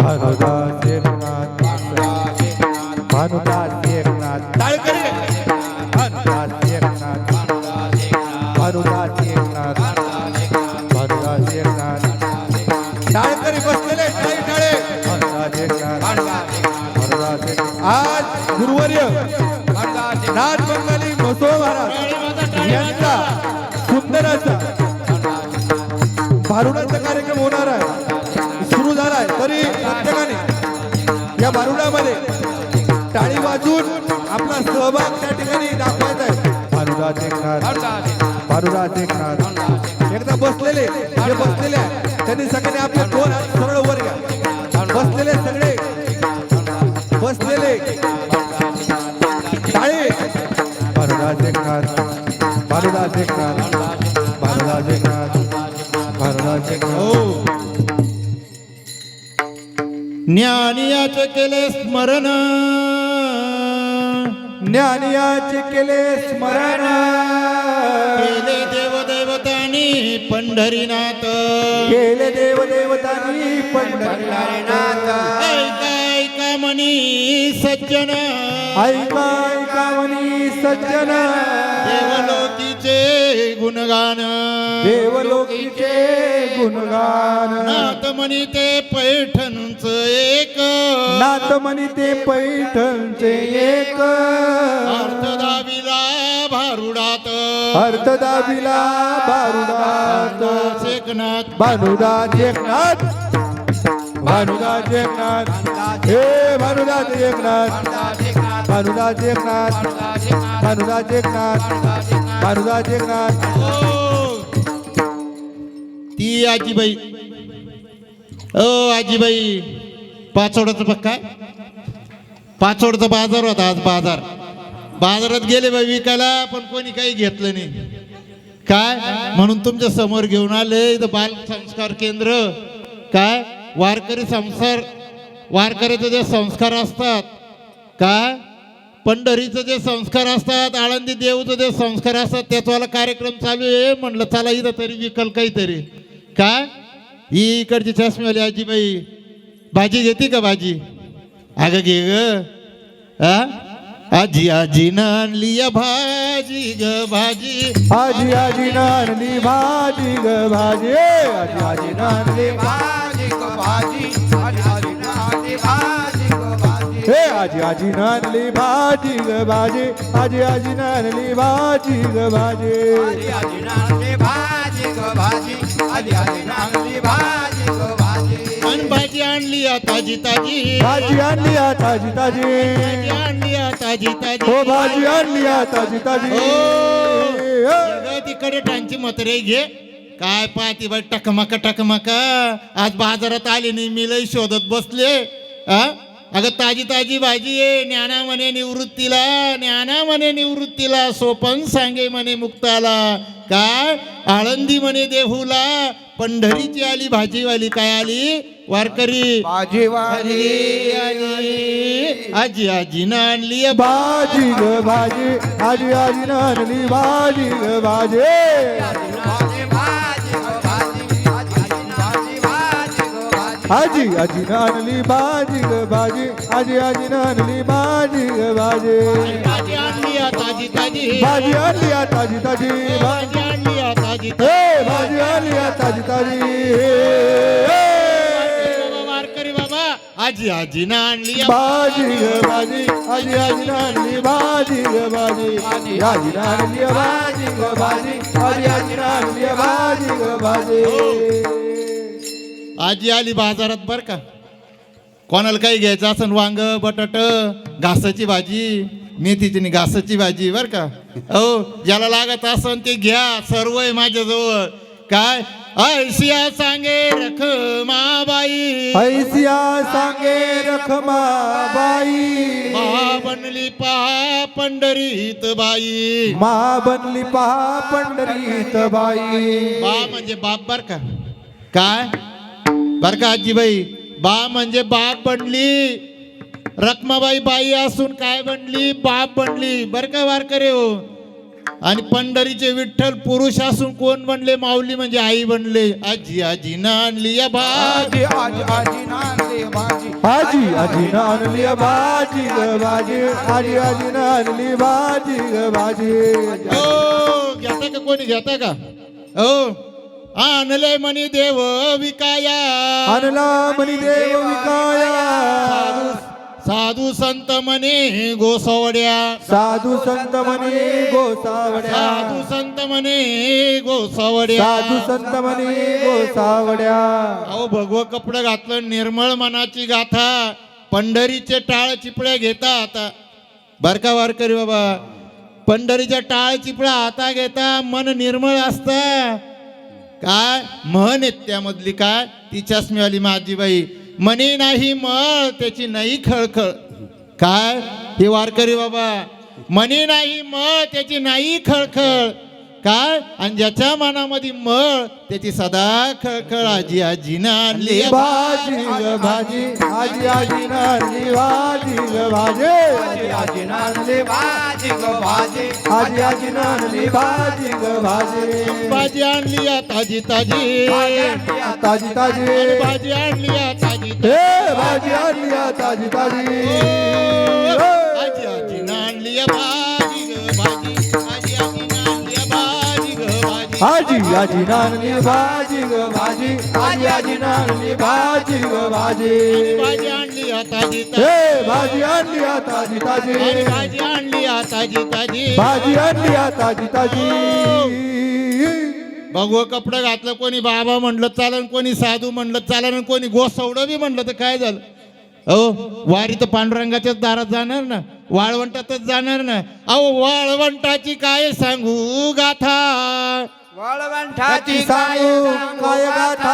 भानुदास एकनाथ भानुदास एकनाथ टाळकरी भानुदास एकनाथ भानुदास एकनाथ भानुदास एकनाथ टाळकरी बसलेले टाळे टाळे भानुदास एकनाथ भानुदास एकनाथ आज गुरुवर्य नाथ बंगाली बसो महाराज यांचा सुंदर असा भारुडाचा कार्यक्रम होणार आहे, सुरू झालाय. तरी प्रत्येकाने या भारुडामध्ये टाळी वाजून आपला सहभाग त्या ठिकाणी दाखवायचा आहे. भानुदास एकनाथ भानुदास एकनाथ एकदा बसलेले जे बसलेले आहे त्यांनी सगळ्यांनी आपले दोन हात सरळ वर घ्या. बसलेले सगळे बसलेले टाळी भानुदास एकनाथ भानुदास एकनाथ भानुदास एकनाथ भानुदास एकनाथ हो ज्ञानियाचे केले स्मरण ज्ञानियाचे केले स्मरण केले देवदेवतांनी पंढरीनाथ केले देवदेवतांनी पंढरीनाथ ऐका ऐका म्हणी सज्जन ऐका ऐका म्हणी सज्जन देवलोकीचे गुणगान देवलोकीचे गुणगान नाथ म्हणी ते पैठणच एक नाथ म्हणी ते पैठणचे एक अर्थ दाविला भारुडात अर्थ दाबिला भानुदास एकनाथ भानुदास एकनाथ भानुदास एकनाथ हे भानुदास एकनाथ भानुदास एकनाथ भानुदास एकनाथ भानुदास एकनाथ ती आजीबाई ओ आजीबाई पाचोड्याचं पक्का पाचोडचा बाजार होता आज बाजारात गेले बाई विकायला पण कोणी काही घेतलं नाही काय म्हणून तुमच्या समोर घेऊन आले इथं बाल संस्कार केंद्र काय वारकरीचे जे संस्कार असतात काय पंढरीचे जे संस्कार असतात आळंदी देऊचे जे संस्कार असतात त्याचवाला कार्यक्रम चालू आहे. म्हणलं चला इथं तरी विकल काहीतरी काय ही इकडची चष्मेवाली आजीबाई भाजी घेते का भाजी अगं घे ग आजी आजीनं आणली या भाजी ग भाजी आजी आजी नानली भाजी ग भाजी आजी आजी नानली भाजी ग भाजी आजी नाली भाजी ग भाजी हे आजी आजी नानली भाजी ग भाजी आजी आजी नानली भाजी ग भाजी आजी नाली भाजी ग भाजी आजी नाली भाजी ग भाजी आणि भाजी आणली या ताजी ताजी भाजी आणली आ ताजी ताजी भाजी आणली या ताजी ताजी हो भाजी आणली आ ताजी ताजी हो. तिकडे टांची मतरे घे काय पाहती बाई टकमका आज बाजारात आली नाही मी लई शोधत बसले अगं ताजी ताजी भाजी आहे ज्ञाना म्हणे निवृत्तीला सोपन सांगे म्हणे मुक्ताला काय आळंदी म्हणे देहूला पंढरीची आली भाजीवाली काय आली वारकरी भाजी वाली आली आजी आजीनं आणली या भाजी ग भाजी आजी आजी नानली भाजी ग भाजी आजी आजी नानली भाजी ग भाजी आजी आजी नानली भाजी ग भाजी भाजी आणली या ताजी ताजी भाजी आणली आ ताजी ताजी भाजी आणली या ताजी हे भाजी आणली आ ताजी ताजी वारकरी बाबा आजी आजीनं आणली या भाजी ग भाजी आजी आजी नानली भाजी ग भाजी आजी आजी नानली भाजी ग भाजी आजी आजी नानली भाजी ग भाजी आजी आली बाजारात बर का कोणाला काही घ्यायचं असेल वांग बटाट घासाची भाजी मेथीची आणि घासाची भाजी बर का हो ज्याला लागत असन ते घ्या सर्व आहे माझ्याजवळ काय ऐसिया सांगे रखमाबाई ऐसिया सांगे रखमाबाई बनली पहा पंढरीत बाई मा बनली पहा पंढरीत बाई बा म्हणजे बाप बर का काय बर का आजीबाई बा म्हणजे बाप बनली रखमाबाई बाई असून काय बनली बाप बनली बर का वारकरे हो आणि पंढरीचे विठ्ठल पुरुष असून कोण बनले माऊली म्हणजे आई बनले आजी आजी आणली या भाजी आजी आजी नाली भाजी आजी आजीनं आणली भाजी ग भाजी आजी आजीनं आणली भाजी ग भाजी ओ घेता का कोणी घेता का ओ आणले म्हणी देव विकाया आणला म्हणी देव विकाया साधू संत म्हणे गोसवड्या साधू संत म्हणे गोसावड्या साधू संत म्हणे गोसवड्या साधू संत म्हणे गोसावड्या अहो भगव कपडं घातलं निर्मळ मनाची गाथा पंढरीचे टाळ चिपळ्या घेता आता बर का वारकरी बाबा पंढरीच्या टाळ चिपळ्या हाता घेता मन निर्मळ असत काय म्हण आहेत त्यामधली काय ती चष्मेवाली माझीबाई म्हणे नाही मळ त्याची नाही खळखळ काय हे वारकरी बाबा म्हणे नाही मळ त्याची नाही खळखळ काय आणि ज्याच्या मनामध्ये मळ त्याची सदा खळखळ आजी आजीनं आणली भाजी ग भाजी आजी आजीनं आणली भाजी ग भाजी आजी आजीनं आणली भाजी ग भाजी आजी आजीनं आणली भाजी ग भाजी भाजी आणली या ताजी ताजी ताजी ताजी भाजी आणली या ताजी हे भाजी आणली या ताजी ताजी आजी आजीनं आणली या भाजी ग भाजी आजी आजीनं आणली या भाजी ग भाजी आजी आजीनं आणली भाजी ग भाजी आजी आजीनं आणली भाजी ग भाजी भाजी आणली या ताजी ताजी हे भाजी आणली या ताजी आणि ताजी भाजी आणली या ताजी ताजी भाजी आणली या ताजी ताजी भगवं कपडं घातलं कोणी बाबा म्हणलं चालन कोणी साधू म्हणलं चालन आणि कोणी गोसवडं बी म्हणलं तर काय झालं अहो वारी तर पांडुरंगाच्याच दारात जाणार ना वाळवंटातच जाणार ना अहो वाळवंटाची काय सांगू गाथा वाळवंटाची सांगू काय गाथा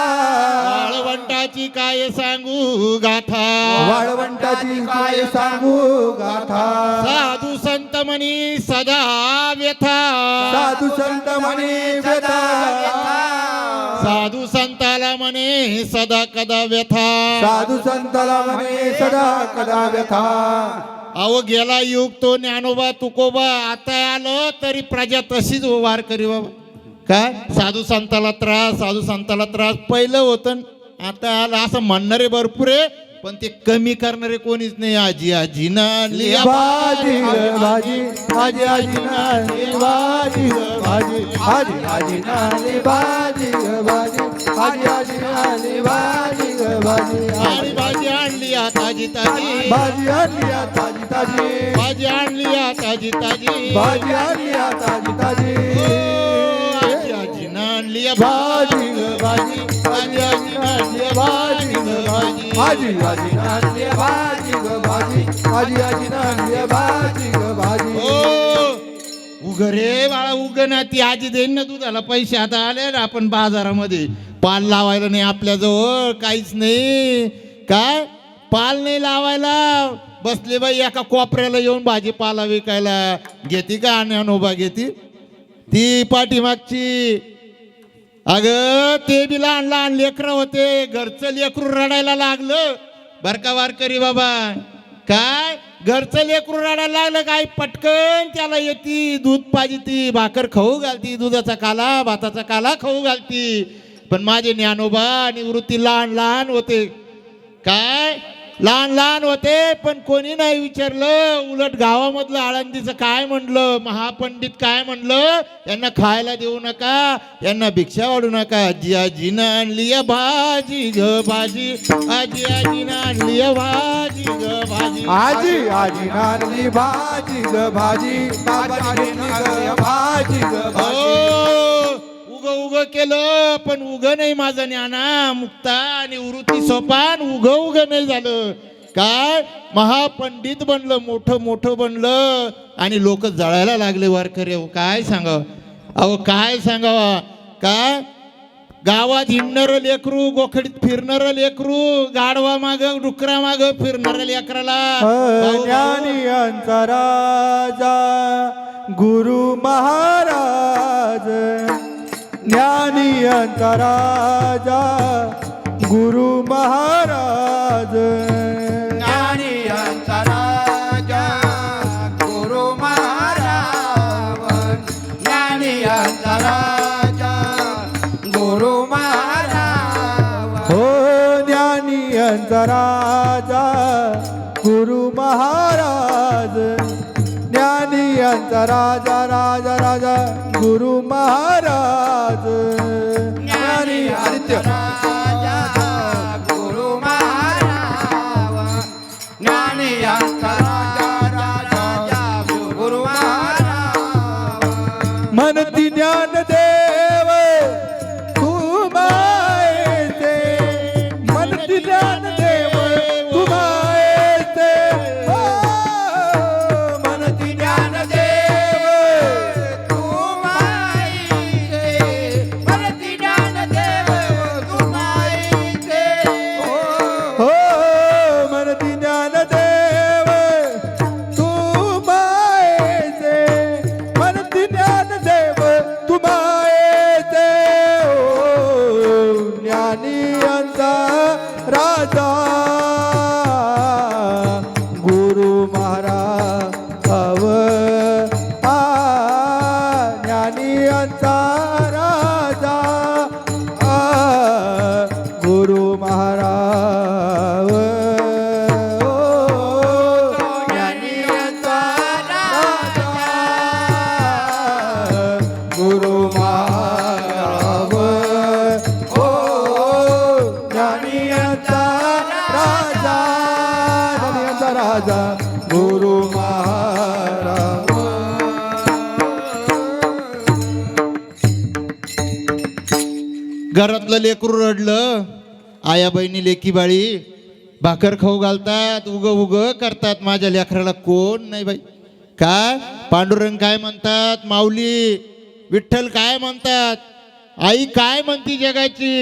वाळवंटाची काय सांगू गाथा वाळवंटाची काय सांगू गाथा साधू संत म्हणी सदा व्यथा साधू संत म्हणे व्यथा साधू संताला म्हणे सदा कदा व्यथा साधू संताला म्हणे सदा कदा व्यथा अहो गेला युग तो ज्ञानोबा तुकोबा आता आलं तरी प्रजा तशीच वारकरी बाबा काय साधू संताला त्रास पहिलं होतं आता आलं असं म्हणणारे भरपूर आहे पण ते कमी करणारे कोणीच नाही आजी आजीनं आणली भाजी ग भाजी आजी आजीनं आणली भाजी ग भाजी आजी आजीनं आणली भाजी ग भाजी आजी आजीनं आणली भाजी ग भाजी आणि भाजी आणली या ताजी ताजी भाजी आणली या ताजी ताजी भाजी आणली या ताजी ताजी भाजी आणली या ताजी ताजी आजी आजीनं आणली या भाजी ग भाजी आजी आजीनं आणली भाजी ग भाजी आजी आजीनं आणली भाजी ग भाजी आजी आजीनं आणली भाजी ग भाजी उग रे बाळा उग ना ती आजी देईन ना दुधाला पैसे आता आले ना आपण बाजारामध्ये पाल लावायला नाही आपल्याजवळ काहीच नाही काय पाल नाही लावायला बसले बाई एका कोपऱ्याला येऊन भाजीपाला विकायला घेती का अनोबा घेती ती पाठीमागची अगं ते बी लहान लहान लेकरं होते घरचं लेकरू रडायला लागलं बर का वारकरी बाबा काय घरचं लेकरू रडायला लागलं काय पटकन त्याला येती दूध पाहिजे ती भाकर खाऊ घालती दुधाचा काला भाताचा काला खाऊ घालती पण माझे ज्ञानोबा आणि वृत्ती लहान लहान होते काय लहान लहान होते पण कोणी नाही विचारलं उलट गावामधलं आळंदीचं काय म्हणलं महापंडित काय म्हणलं यांना खायला देऊ नका यांना भिक्षा वाढू नका आजी आजीनं आणली या भाजी ग भाजी आजी आजीनं आणली या भाजी ग भाजी आजी आजीनं आणली भाजी ग भाजी आजीनं आणली भाजी ग भाजी उग उग केलं पण उग नाही माझं ज्ञाना मुक्ता आणि वृत्ती सोपान उग नाही झालं काय महापंडित बनलं मोठं मोठं बनलं आणि लोक जळायला लागले वारकरी अहो काय सांगावं अहो काय सांगावा काय गावात हिंडणारं लेकरू गोखडीत फिरणारं लेकरू गाढवा माग डुकरा माग फिरणाऱ्या लेकराला ज्ञानियांचा राजा गुरु महाराज ज्ञानियांचा राजा गुरु महाराज ज्ञानियांचा राजा गुरु महाराज ज्ञानियांचा राजा गुरु महाराज हो ज्ञानियांचा राजा राजा गुरु महाराज ज्ञानियांचा राजा राजा राजा गुरु महाराज ज्ञानी आदित्य राजा गुरु महाराज ज्ञानियांचा राजा राजा गुरु महाराज म्हणती ज्ञानदेव तू मायेचे म्हणती ज्ञानदेव तू मायेचे हो, म्हणती ज्ञानदेव तू माईचे परती ज्ञानदेव तू माईचे हो म्हणती ज्ञानदेव तू मायेचे म्हणती ज्ञानदेव तू मायेचे हो ज्ञानियांचा राजा गुरु महाराज ज्ञानियांचा राजा गुरु महाराज ज्ञानियांचा राजा गुरु महाराज ओ ज्ञानियांचा राजा ज्ञानियांचा राजा गुरु महाराज घरातलं लेकरू रडलं आया बहिणी लेकी बाळी भाकर खाऊ घालतात उग उग करतात माझ्या लेकराला कोण नाही बाई काय पांडुरंग काय म्हणतात माऊली विठ्ठल काय म्हणतात आई काय म्हणती जगाची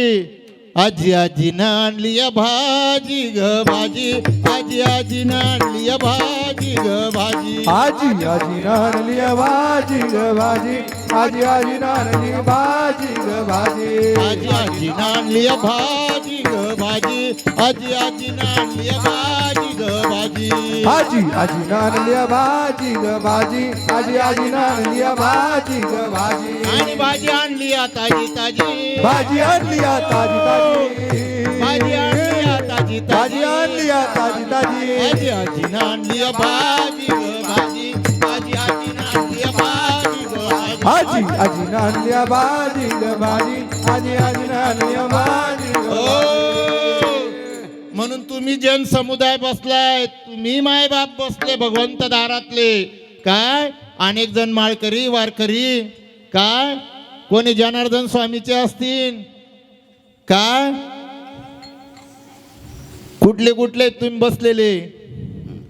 आजी आजीनं आणली या भाजी ग भाजी आजी आजीनं आणली या भाजी ग भाजी आजी आजी नानली भाजी ग भाजी आजी आजी नानली भाजी ग भाजी आजी आजीनं आणली या भाजी ग भाजी आजी आजीनं आणली या भाजी ग भाजी आजी आजी नानली भाजी ग भाजी आजी आजी नानली भाजी ग भाजी आणि भाजी आणली या ताजी ताजी भाजी आणली ताजी ताजी भाजी आणली या ताजी भाजी ताजी आणली ताजी ताजी आजी आजीनं आणली या भाजी ग भाजी आजी आजीनं आणली या भाजी ग भाजी आजी आजी नानली भाजी ग भाजी आजी आजी नानली भाजी ग ओ, म्हणून तुम्ही जन समुदाय बसलाय तुम्ही माय बाप बसले भगवंत दारातले काय अनेक जण माळकरी वारकरी काय कोणी जनार्दन स्वामीचे असतील काय कुठले कुठले तुम्ही बसलेले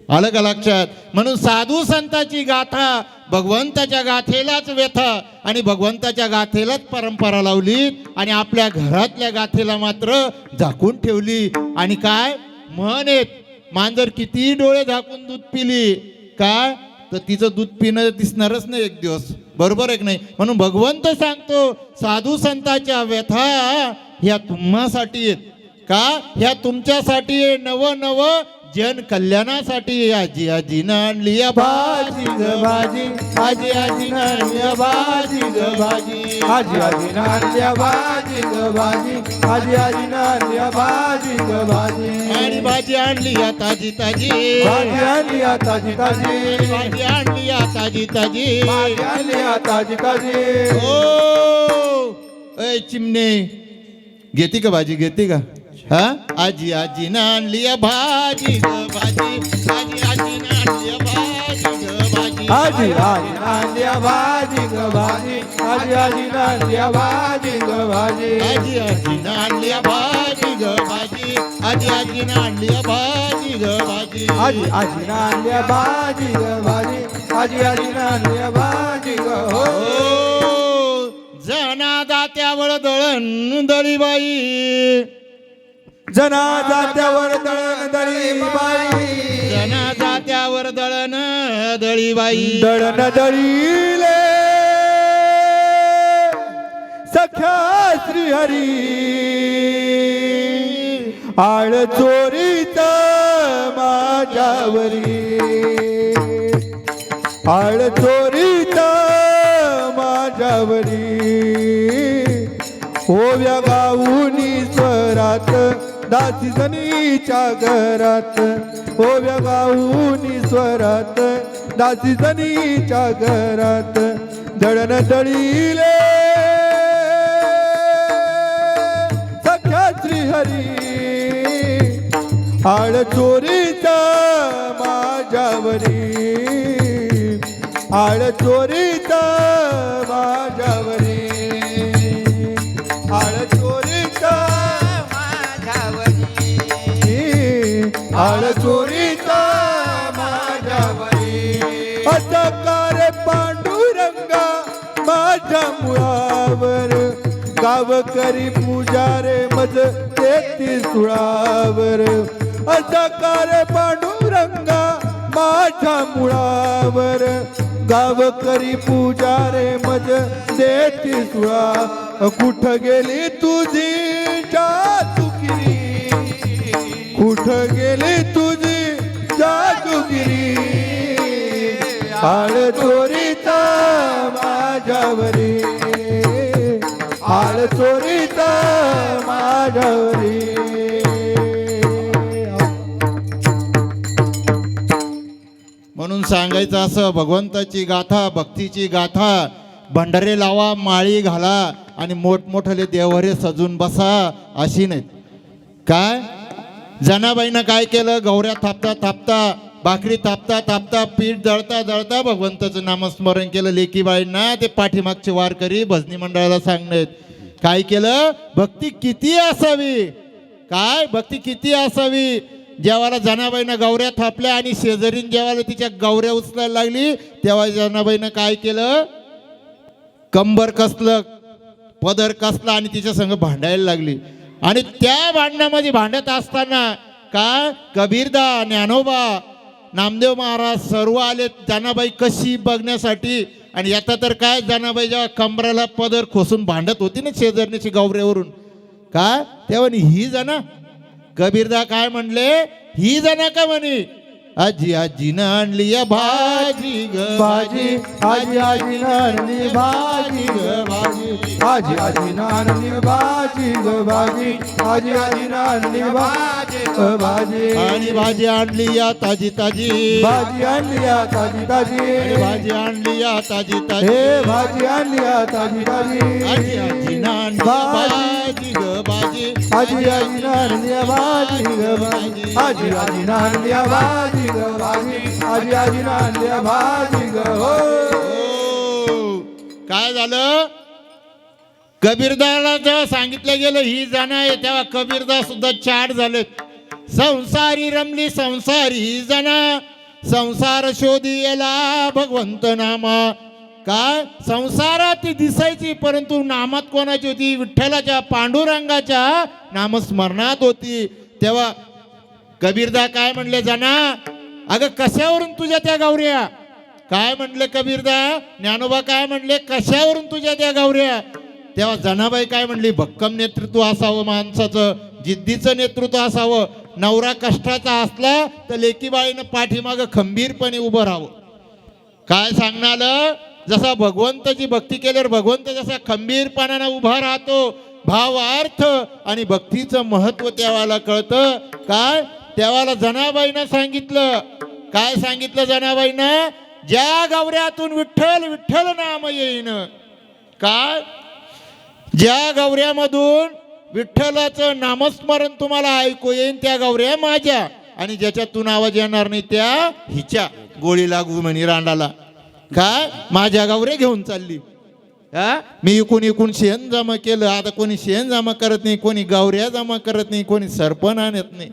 आलं का लक्षात म्हणून साधू संतांची गाथा भगवंताच्या गाथेलाच व्यथा आणि भगवंताच्या गाथेलाच परंपरा लावली आणि आपल्या घरातल्या गाथेला मात्र झाकून ठेवली आणि काय म्हण येत मांजर किती डोळे झाकून दूध पिली काय तर तिचं दूध पिणं दिसणारच नाही एक दिवस बरोबर आहे की नाही म्हणून भगवंत सांगतो साधू संतांच्या व्यथा ह्या तुम्हासाठी आहेत का ह्या तुमच्यासाठी आहे नव नव जन कल्याणासाठी आजी आजीनं आणली या भाजी ग भाजी आजी आजी नानली भाजी ग भाजी आजी आजी नानली भाजी ग भाजी आजी आजी नानली भाजी ग भाजी आणि भाजी आणली या ताजी ताजी भाजी आणली ताजी ताजी भाजी आणली या ताजी ताजी भाजी आणली ताजी ताजी ओ ऐ चिमणे घेते का भाजी घेते का हा आजी आजीनं आणली या भाजी ग भाजी आजी आजीनं आणली या भाजी ग भाजी आजी आजी नानली भाजी ग भाजी आजी आजी नानली भाजी ग भाजी आजी आजीनं आणली या भाजी ग भाजी आजी आजीनं आणली या भाजी ग भाजी आजी आजी नानली भाजी ग भाजी आजी आजी नानली भाजी ग हो ओ जना दात्यावर दळण दळीबाई जना जात्यावर दळण दळी बाई जना जात्यावर दळण दळीबाई दळण दळीले सख्या श्रीहरी आळ चोरीत माझ्यावरी आळ चोरीत माझ्यावरी ओव्या गाऊनी स्वरात दासी जनीच्या घरात ओव्या गाऊनी स्वरात दासी जनीच्या घरात दळण दळीले सख्या श्रीहरी आळ चोरीचा माझ्यावरी आळ चोरीचा माझ्यावरी आळ चोरीचा माझ्यावरी आळ चोरीचा माझ्यावरी अटकार पांडुरंगा माझ्या मुळावर गावकरी पुजारे मज 33 सुळावर अटकार पांडुरंगा माझ्या मुळावर गावकरी पुजारे मज 33 सुळा कुठं गेली तुझी जादूगिरी कुठं गेली तुझी जादूगिरी आळ चोरीचा माझ्यावरी आळ चोरीचा माझ्यावरी म्हणून सांगायचं असं, भगवंताची गाथा, भक्तीची गाथा, भंडारे लावा, माळी घाला आणि मोठमोठले देवरे सजून बसा अशी नाहीत. काय जनाबाईनं काय केलं? गौऱ्या थापता थापता, भाकरी थापता थापता, पीठ दळता दळता भगवंताचं नामस्मरण केलं. लेकीबाईंना ते पाठीमागचे वारकरी भजनी मंडळाला सांगण्यात काय केलं? भक्ती किती असावी, काय भक्ती किती असावी. जेव्हाला जनाबाईनं गौऱ्या थापल्या आणि शेजारीन जेव्हाला तिच्या गौऱ्या उचलायला लागली तेव्हा जनाबाईनं काय केलं? कंबर कसलं, पदर कसला आणि तिच्या संग भांडायला लागली. आणि त्या भांडणामध्ये भांडत असताना काय कबीरदा, ज्ञानोबा, नामदेव महाराज सर्व आले जनाबाई कशी बघण्यासाठी. आणि आता तर काय जनाबाई जेव्हा कंबराला पदर खोसून भांडत होती ना शेजारणीची गौऱ्यावरून, काय तेव्हा ही जना कबीरदा काय म्हणले? ही जना का म्हणे? आजी आजीनं आणली या भाजी ग भाजी आजी आजी नारली भाजी ग भाजी आजी आजी नारली भाजी ग भाजी आजी आजी नारली भाजी ग भाजी आणि भाजी आणली या ताजी ताजी, भाजी आणली या ताजी ताजी आणि भाजी आणली या ताजी ताजी, हे भाजी आणली या ताजी ताजी आजी आजीनं आणली या भाजी ग भाजी आजी आजी नारली भाजी ग भाजी आजी आजी नारली भाजी ग भाजी आजी आजी नारली भाजी ग हो. काय झालं? कबीरदाला जेव्हा सांगितलं गेलं ही जाणं आहे तेव्हा कबीरदा सुद्धा चाट झालेत. संसारी रमली संसारी ही जना, संसार शोधी येला भगवंत नामा. काय संसारात ती दिसायची परंतु नामात कोणाची होती? विठ्ठलाच्या, पांडुरंगाच्या नामस्मरणात होती. तेव्हा कबीरदा काय म्हणले? जना अगं कशावरून तुझ्या त्या गौऱ्या? काय म्हणले कबीरदा? ज्ञानोबा काय म्हणले? कशावरून तुझ्या त्या गौऱ्या? तेव्हा जनाबाई काय म्हणली? भक्कम नेतृत्व असावं माणसाचं, जिद्दीचं नेतृत्व असावं. नवरा कष्टाचा असला तर लेकीबाईनं पाठीमागं खंबीरपणे उभं राहावं. काय सांगणार? जसा भगवंताची भक्ती केल्यावर भगवंत जसा खंबीरपणानं उभा राहतो, भावार्थ आणि भक्तीचं महत्व त्यावेळेला कळतं. काय त्यावेळेला जनाबाईनं सांगितलं, काय सांगितलं जनाबाईनं? ज्या गौऱ्यातून विठ्ठल विठ्ठल नाम येईन, काय ज्या गौऱ्यामधून विठ्ठलाचं नामस्मरण तुम्हाला ऐकू येईन त्या गौऱ्या माझ्या, आणि ज्याच्यातून आवाज येणार नाही त्या हिच्या. गोळी लागू म्हणी रांडाला. काय माझ्या गौऱ्या घेऊन चालली. मी इकून इकून शेण जमा केलं, आता कोणी शेण जमा करत नाही, कोणी गौऱ्या जमा करत नाही, कोणी सरपण आणत नाही.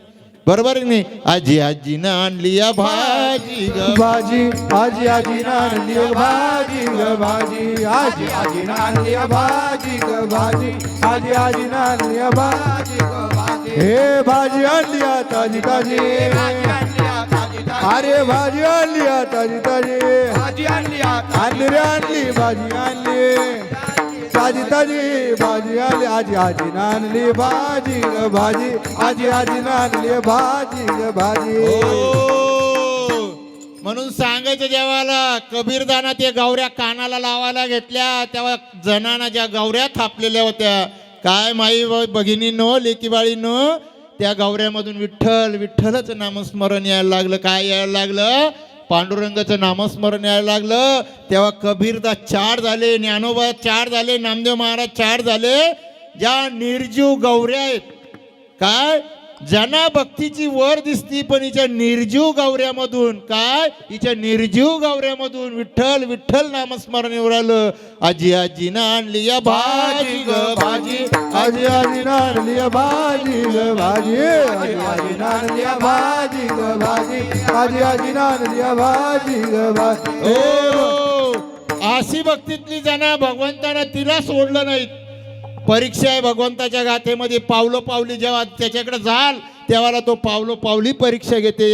बरोबर आहे नाही? आजी आजीनं आणली या भाजी ग भाजी आजी आजी नारली भाजी ग भाजी आजी आजी नारली भाजी ग भाजी आजी आजी नारली भाजी ग भाजी हे भाजी आणली ताजी ताजी अरे भाजी आणली ताजी ताजी भाजी आणली आणली रे आणली भाजी आणली ताजी ताजी भाजी आली आजी आजी नानली भाजी ग भाजी आजी आजी नानली भाजी ग भाजी. म्हणून सांगायचं जेव्हाला कबीरदाना ते गौऱ्या कानाला लावायला घेतल्या तेव्हा जनाना ज्या गौऱ्या थापलेल्या होत्या, काय माई भगिनीनो लेकीबाळीनो, त्या गौऱ्यामधून विठ्ठल विठ्ठलच नामस्मरण यायला लागलं. काय यायला लागलं? पांडुरंगाचं नामस्मरण यायला लागलं. तेव्हा कबीरदास 4 झाले, ज्ञानोबा 4 झाले, नामदेव महाराज 4 झाले. ज्या निर्जीव गौऱ्या आहेत, काय ज्यांना भक्तीची वर दिसती, पण हिच्या निर्जीव गौऱ्यामधून, काय हिच्या निर्जीव गौऱ्यामधून विठ्ठल विठ्ठल नामस्मरण येऊ राहिलं. आजी आजीनं आणली या भाजी ग भाजी, आजी आजी नारली भाजी ग भाजी, आजी आजी नारली भाजी ग भाजी, आजी आजी नारली भाजी ग भाजी. ओ, अशी भक्तीतली ज्यांना भगवंतानं तिला सोडलं नाही. परीक्षा आहे भगवंताच्या गाथेमध्ये. पावलो पावली जेव्हा त्याच्याकडे जाल तेव्हा तो पावलो पावली परीक्षा घेते.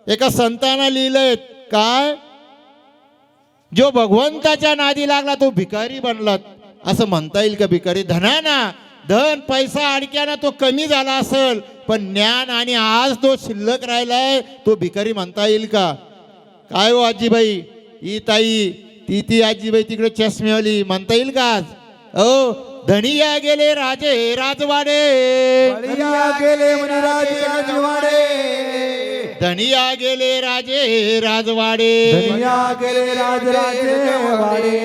एका संतानं लिहिलंय, काय जो भगवंताच्या नादी लागला तो भिकारी बनला. असं म्हणता येईल का? भिकारी धनाना, धन पैसा अडक्याना तो कमी झाला असेल, पण ज्ञान आणि आज तो शिल्लक राहिलाय, तो भिकारी म्हणता येईल का? काय हो आजीबाई, ही ताई ती आजीबाई तिकडे चष्मेवाली म्हणता येईल का आज? ओ धनिया गेले राजे राजवाडे, धनिया गेले म्हणे राजे राजवाडे, धनिया गेले राजे राजवाडे, धनिया गेले राजवाडे.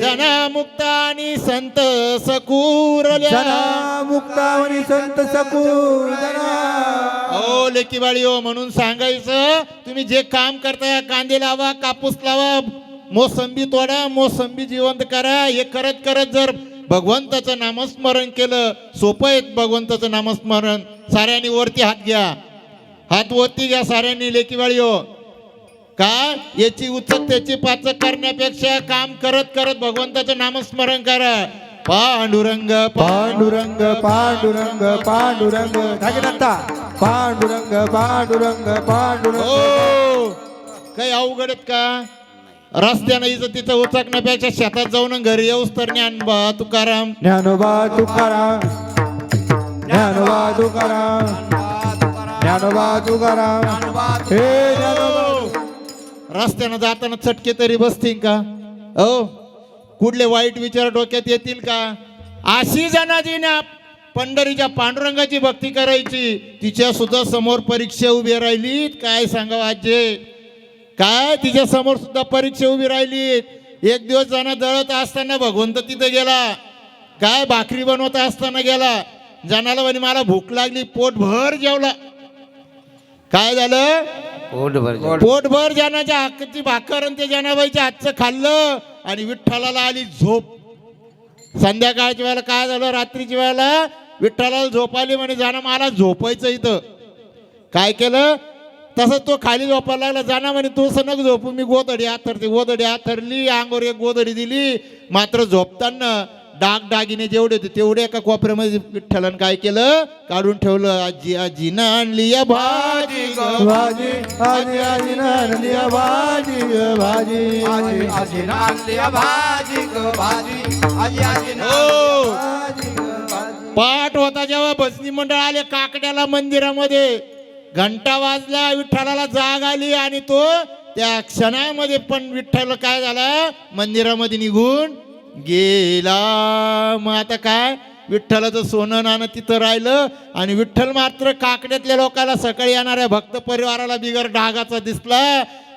जना मुक्त आणि संत सकूरल्या, जना मुक्तावनी संत सकूर जना. ओ लेकीबाळी हो, म्हणून सांगायचं तुम्ही जे काम करताय, कांदे लावा, कापूस लावा, मोसंबी तोडा, मोसंबी जिवंत करा. हे करत करत जर भगवंताचं नामस्मरण केलं, सोपं आहे भगवंताचं नामस्मरण. साऱ्यांनी वरती हात घ्या, हात वरती घ्या साऱ्यांनी लेकीवाळी हो. का याची उचक त्याची पाचक करण्यापेक्षा काम करत करत भगवंताचं नामस्मरण करा. पांडुरंग पांडुरंग पांडुरंग पांडुरंग धागे दत्ता, पांडुरंग पांडुरंग पांडुरंग. हो, काही अवघड आहेत का? रस्त्यानं इथं तिथं उचकण्यापेक्षा शेतात जाऊन घरी येऊस तर ज्ञानोबा तुकाराम, ज्ञानोबा तुकाराम, ज्ञानोबा तुकाराम, ज्ञानोबा तुकाराम, हे ज्ञानोबा. रस्त्यानं जाताना चटके तरी बसतील का? हो, कुठले वाईट विचार डोक्यात येतील का? अशी जनाजी ना पंढरीच्या पांडुरंगाची भक्ती करायची, तिच्या सुद्धा समोर परीक्षा उभी राहिली. काय सांगावं आजे, काय तिच्या समोर सुद्धा परीक्षा उभी राहिली. एक दिवस जाणं दळत असताना भगवंत तिथे गेला, काय भाकरी बनवत असताना गेला. जनाला म्हणे मला भूक लागली, पोटभर जेवला. काय झालं? पोटभर जनाच्या हक्काची भाकर आणि ते जनाबाईच्या हातचं खाल्लं आणि विठ्ठलाला आली झोप. संध्याकाळच्या वेळेला काय झालं, रात्रीच्या वेळेला विठ्ठलाला झोप आली. म्हणे जाणं मला झोपायचं इथं. काय केलं? तसंच तो खाली झोपायला लागला. जाणं म्हणे तू सनक झोपू, मी गोधडी आथरते. गोधडी आथरली, अंगावर एक गोधडी दिली. मात्र झोपताना दागिने जेवढे होते तेवढे एका कोपऱ्यामध्ये विठ्ठलन काय केलं, काढून ठेवलं. आजी आजीनं आणली या भाजी ग भाजी, आजी आजी नारली भाजी ग भाजी, आजी आजी नारली भाजी ग भाजी, आजी आजी हो. भाजी ग भाजी. पाठ होता जेव्हा भजनी मंडळ आले काकड्याला मंदिरामध्ये, घंटा वाजला, विठ्ठलाला जाग आली आणि तो त्या क्षणामध्ये पण विठ्ठल काय झाला, मंदिरामध्ये निघून गेला. मग आता काय, विठ्ठलाचं सोनं नाणं तिथं राहिलं आणि विठ्ठल मात्र काकड्यातल्या लोकांना, सकाळी येणाऱ्या भक्त परिवाराला बिगर डागाचा दिसला.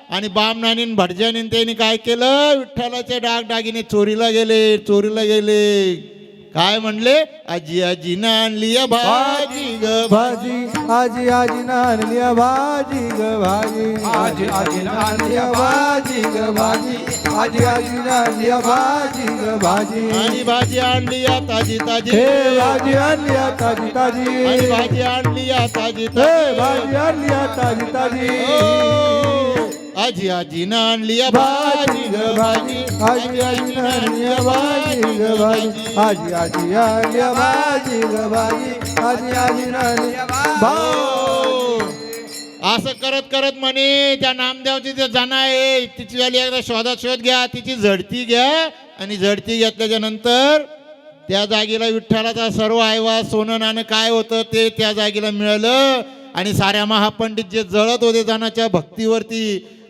आणि बामणानी भटजानी त्यांनी काय केलं, विठ्ठलाचे दागिने चोरीला गेले. काय म्हणले, आजी आजी आणली भाजी ग भाजी, आजी आजी नारली भाजी ग भाजी, आजी आजी नारली भाजी ग भाजी, आजी आजी नारली भाजी ग भाजी. आणि भाजी आणली या ताजी ताजी, हे भाजी आणली ताजी ताजी, आणि भाजी आणली या ताजी हे ताजी, भाजी आणली ताजी ताजी. ओ, आजी आजी आणली या भाजी ग भाजी, आजी आजी नारली भाजी ग भाजी, आजी आजी आणली भाजी ग भाजी, आजी आजी नारली भाजी. असं करत करत म्हणे त्या नामदेवची जे जण आहे तिची वाली एकदा शोध घ्या, तिची झडती घ्या. आणि झडती घेतल्याच्या नंतर त्या जागेला विठ्ठलाचा सर्व आयवा सोनं नाणं काय होतं ते त्या जागेला मिळालं. आणि साऱ्या महापंडित जे जळत होते जनाच्या भक्तीवरती,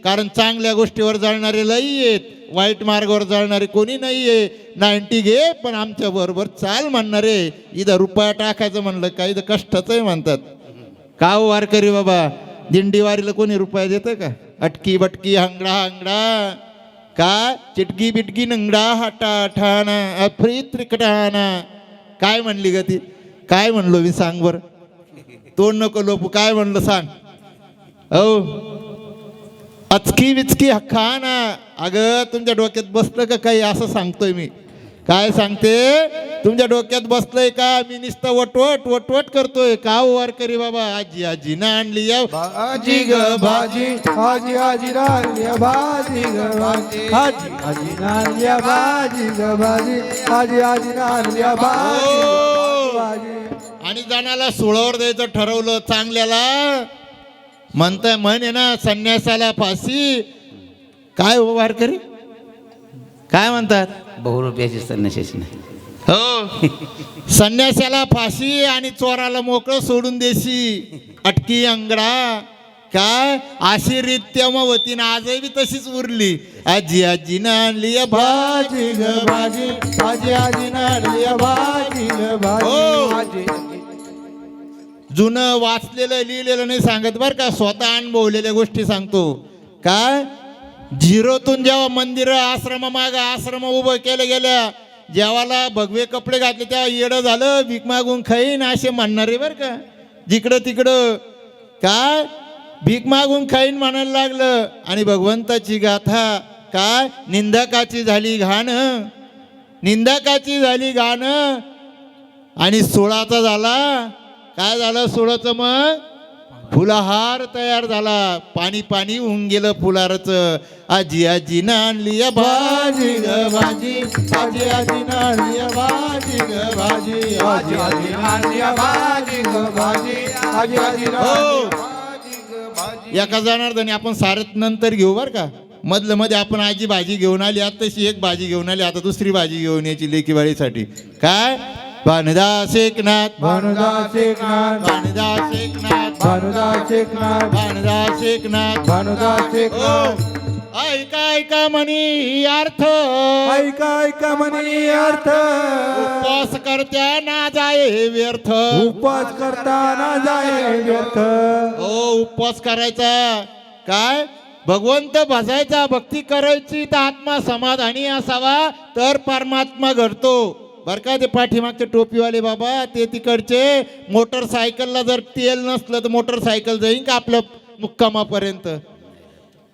कारण चांगल्या गोष्टीवर जळणारे लई आहेत, वाईट मार्गावर जळणारे कोणी नाही आहे. 90 घे पण आमच्या बरोबर चाल म्हणणारे. इथं रुपया टाकायचं म्हणलं का इथं कष्टाचंही म्हणतात. का हो वारकरी बाबा, दिंडीवारीला कोणी रुपया देतं का? अटकी बटकी हंगडा हंगडा का चिटकी बिटकी नंगडा हाटा ठाणा अफरी त्रिकटाणा. काय म्हणली ग ती? काय म्हणलो मी सांग बर, तोंड नको लोपू. काय म्हणलं सांग? हो अचकी विचकी हक्काना. अगं तुमच्या डोक्यात बसलं का काही असं सांगतोय मी. काय सांगते? तुमच्या डोक्यात बसलंय का? मी नुसतं वटवट वटवट करतोय का हो वारकरी बाबा? आजी आजी ना आणली या भाजी ग भाजी, आजी आजी नांदली भाजी ग भाजी, आजी आजी नांदली भाजी ग भाजी, आजी आजी नांदली भाजी ग भाजी. आणि जणाला सोळावर द्यायचं ठरवलं चांगल्याला. म्हणताय म्हण आहे ना, संन्यासाला फाशी. काय हो वारकरी काय म्हणतात? बहुरुपयाची संन्याशाची नाही. हो संन्यासाला फाशी आणि चोराला मोकळं सोडून देशी. अटकी अंगडा काय अशी रीत तेव्हा होती ना, आजही बी तशीच उरली. आजी आजी आणली भाजी ग भाजी, आजी आजी नांदली भाजी ग भाजी, आजी जुनं वाचलेलं लिहिलेलं नाही सांगत बरं का, स्वतः अनुभवलेल्या गोष्टी सांगतो. काय झिरोतून जेव्हा मंदिरं आश्रम माग आश्रम उभं केलं गेल्या, जेव्हाला भगवे कपडे घातले तेव्हा येडं झालं, भीक मागून खाईन असे म्हणणारे बरं का. जिकडं तिकडं काय भीक मागून खाईन म्हणायला लागलं. आणि भगवंताची गाथा काय निंदकाची झाली घाण, निंदकाची झाली घाण. आणि 16चा झाला काय झालं? 16चं मग फुलहार तयार झाला. पाणी पाणी होऊन गेलं फुलारचं. आजी आजी आणली भाजी ग भाजी, आजी आजी नांदली भाजी ग भाजी, आजी आजी नांदली भाजी ग भाजी, आजी आजी हो भाजी ग भाजी. एका जनार्दनी आपण सारत नंतर घेऊ बर का. मधलं मध्ये आपण आजी भाजी घेऊन आली, आता तशी एक भाजी घेऊन आली, आता दुसरी भाजी घेऊन यायची लेकीवाळीसाठी. काय भानुदास एकनाथ, भानुदास एकनाथ, भानुदास एकनाथ, भानुदास एकनाथ, भानुदास एकनाथ, भानुदास एकनाथ. हो ऐका ऐका म्हणी अर्थ, ऐका ऐका म्हणे अर्थ, उपवास करत्या ना जाये व्यर्थ. उपवास करताना जाय व्यर्थ. हो उपवास करायचा काय भगवंत भजायचा, भक्ती करायची तर आत्मा समाधानी असावा तर परमात्मा घडतो. बर का ते पाठीमागचे टोपीवाले बाबा ते तिकडचे मोटरसायकलला जर तेल नसलं तर मोटरसायकल जाईन का आपल्या मुक्कामापर्यंत?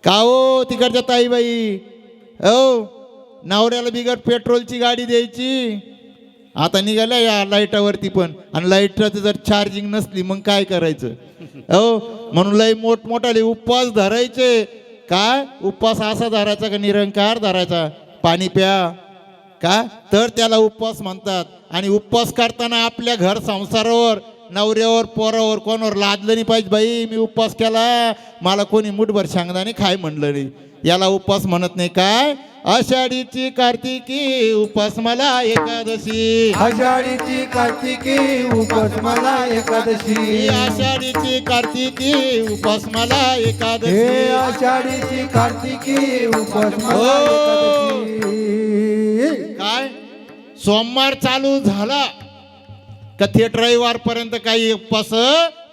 का हो तिकडच्या ताईबाई, हो नवऱ्याला बिगड पेट्रोलची गाडी द्यायची. आता निघाल्या या लाईटावरती पण, आणि लाईटाचं जर चार्जिंग नसली मग काय करायचं? हो म्हणून लई मोठमोठाले उपवास धरायचे. काय उपवास असा धरायचा का निरंकार धरायचा? पाणी प्या का तर त्याला उपवास म्हणतात. आणि उपवास करताना आपल्या घर संसारावर नवऱ्यावर पोरावर कोणावर लादलं नाही पाहिजे. बाई मी उपवास केला, मला कोणी मुठभर शेंगदाणे खाय म्हणलं नाही, याला उपवास म्हणत नाही. काय आषाढीची कार्तिकी उपास मला एकादशी, आषाढीची कार्तिकी उपास मला एकादशी, आषाढीची कार्तिकी उपास मला एकादशी, हे आषाढीची कार्तिकी उपास मला एकादशी. काय सोमवार चालू झाला का थेट रविवार पर्यंत काही उपवास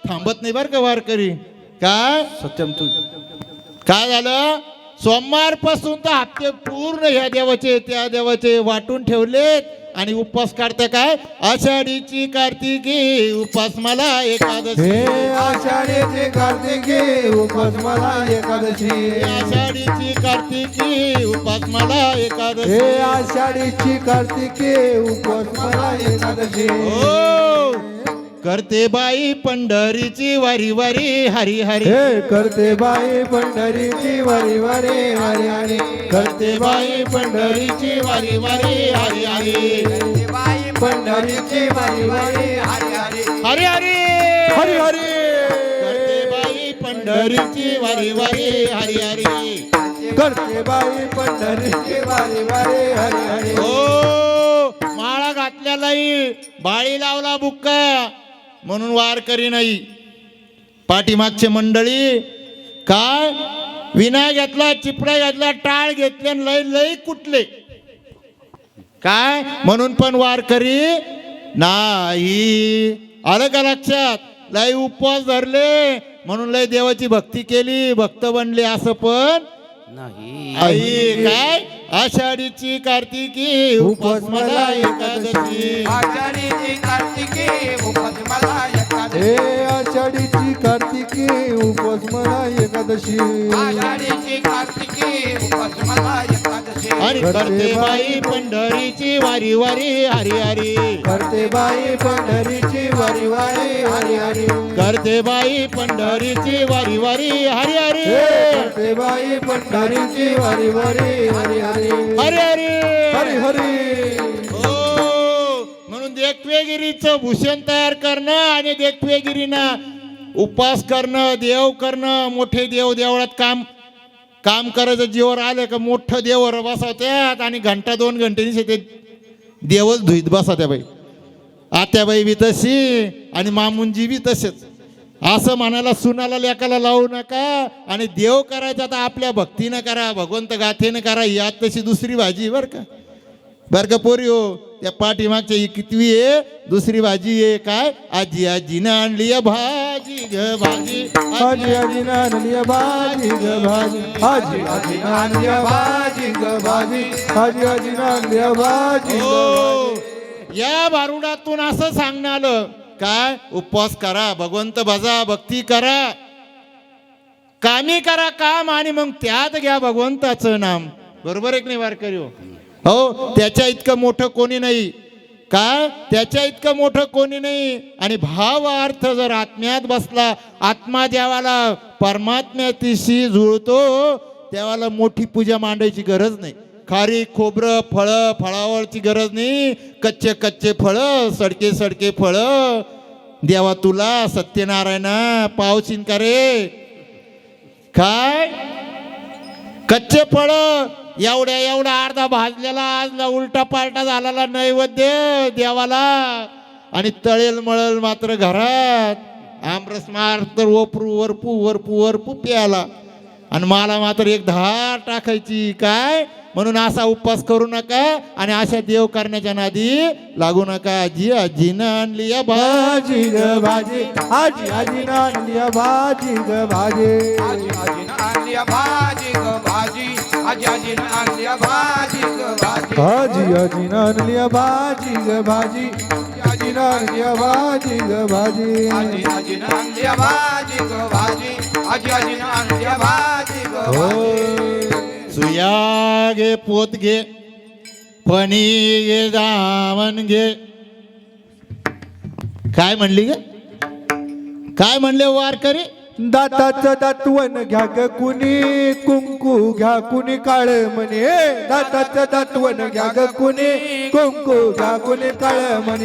थांबत नाही बरं का वारकरी. काय सत्यम तू काय झालं? सोमवार पासून तर हप्ते पूर्ण ह्या देवाचे त्या देवाचे वाटून ठेवलेत आणि उपवास काढते. काय आषाढीची कार्तिकी उपास मला एकादशी, हे आषाढीची कार्तिकी उपास मला एकादशी, आषाढीची कार्तिकी उपास मला एकादशी, हे आषाढीची कार्तिकी उपास मला एकादशी. हो करते बाई पंढरीची वारी वारी हरी हरी, हे करते बाई पंढरीची वारी वारी हरी हरी, करते बाई पंढरीची वारी वारी हरी हरी, बाई पंढरीची वारी वारी हरी हरी हरी हरी हरी हरी, करते बाई पंढरीची वारी वारी हरी हरी, करते बाई पंढरीची वारी वारी हरी हरी. हो माळा घातल्यालाही बाळी लावला बुक्का म्हणून वारकरी नाही. पाठीमागचे मंडळी काय विना घेतला, चिपडा घेतला, टाळ घेतले आणि लय लय कुठले काय म्हणून पण वारकरी नाही. आलं का लक्षात? लय उपवास धरले म्हणून लय देवाची भक्ती केली, भक्त बनले असं पण नाही. आई. काय आषाढीची कार्तिकी उपवास मला एकादशी. आषाढीची कार्तिकी उपवास मला एकादशी. हे आषाढीची कार्तिकी उपवास मला एकादशी. आषाढीची कार्तिकी उपवास मला एकादशी. आणि करते बाई पंढरीची वारी वारी हरी हरी. करते बाई पंढरीची वारी वारी हरी हरी. करते बाई पंढरीची वारी वारी हरी हरी. करते बाई पंढरीची वारी वारी हरी हरी. हरी हरी हरी हरी. हो. म्हणून देखवेगिरीचं भूषण तयार करणं आणि देखवेगिरीनं उपास करणं, देव करणं. मोठे देव देवळात काम करायचं, जीवर आलं का मोठं देवर बसवत्यात आणि घंटा 2 घंटे ते देवच धुईत बसवत्या बाई. आत्याबाई बी तशी आणि मामुंजी बी तसेच. असं म्हणायला सुनाला लेकाला लावू नका. आणि देव करायचा तर आपल्या भक्तीनं करा, भगवंत गाथेनं करा. यात तशी दुसरी भाजी बरं का पोरी हो. त्या पाठीमागच्या ही कितवी आहे? दुसरी भाजी आहे. काय? आजी आजीनं आणली भाजी ग भाजी. आजी आजीनं आणली भाजी ग भाजी. आजी आजीनं आणली भाजी ग भाजी. आजी आजीनं आणली भाजी ग हो. भाजी. या भारुडातून असं सांगणं आलं काय? उपवास करा, भगवंत भजा, भक्ती करा, कामी करा काम आणि मग त्यात घ्या भगवंताचं नाम. बरोबर आहे की नाही वारकरी हो? हो. त्याच्या इतकं मोठं कोणी नाही. काय? त्याच्या इतकं मोठं कोणी नाही. आणि भाव अर्थ जर आत्म्यात बसला, आत्मा ज्यावाला परमात्म्याशी जुळतो त्यावाला मोठी पूजा मांडायची गरज नाही. खारी खोबरं फळं फळावरची गरज नाही. कच्चे कच्चे फळं, सडके सडके फळं. देवा तुला सत्यनारायणा पावशीन का रे? काय कच्चे फळं एवढा अर्धा भाजलेला आज उलटा पालटा झालेला नैवेद्य देवाला. आणि तळेल मळल मात्र घरात आमरस मार तर वरपू प्याला. आणि मला मात्र एक धार टाकायची. काय? म्हणून असा उपवास करू नका आणि अशा देव करण्याच्या नादी लागू नका. आजी आजीनं आणली भाजी ग भाजी. आजी आजीनं आणली भाजी ग भाजी. आजी आजीनं आणली भाजी ग भाजी. आजी आजीनं आणली भाजी ग भाजी. आजी आजीनं आणली भाजी ग भाजी. आजीनं आणली भाजी ग भाजी. आजी आजीनं आणली भाजी ग भाजी. आजी आजीनं आणली भाजी ग भाजी. सुया घे पोत घे, फणी घे, दामन घे. काय म्हणली ग? काय म्हणले वारकरी? दाताचं दातवण घ्या ग कुणी, कुंकू घ्या कुणी काळ म्हणे. दाताचं दातवण घ्या ग कुणी, कुंकू घ्या कुणी काळ म्हणे.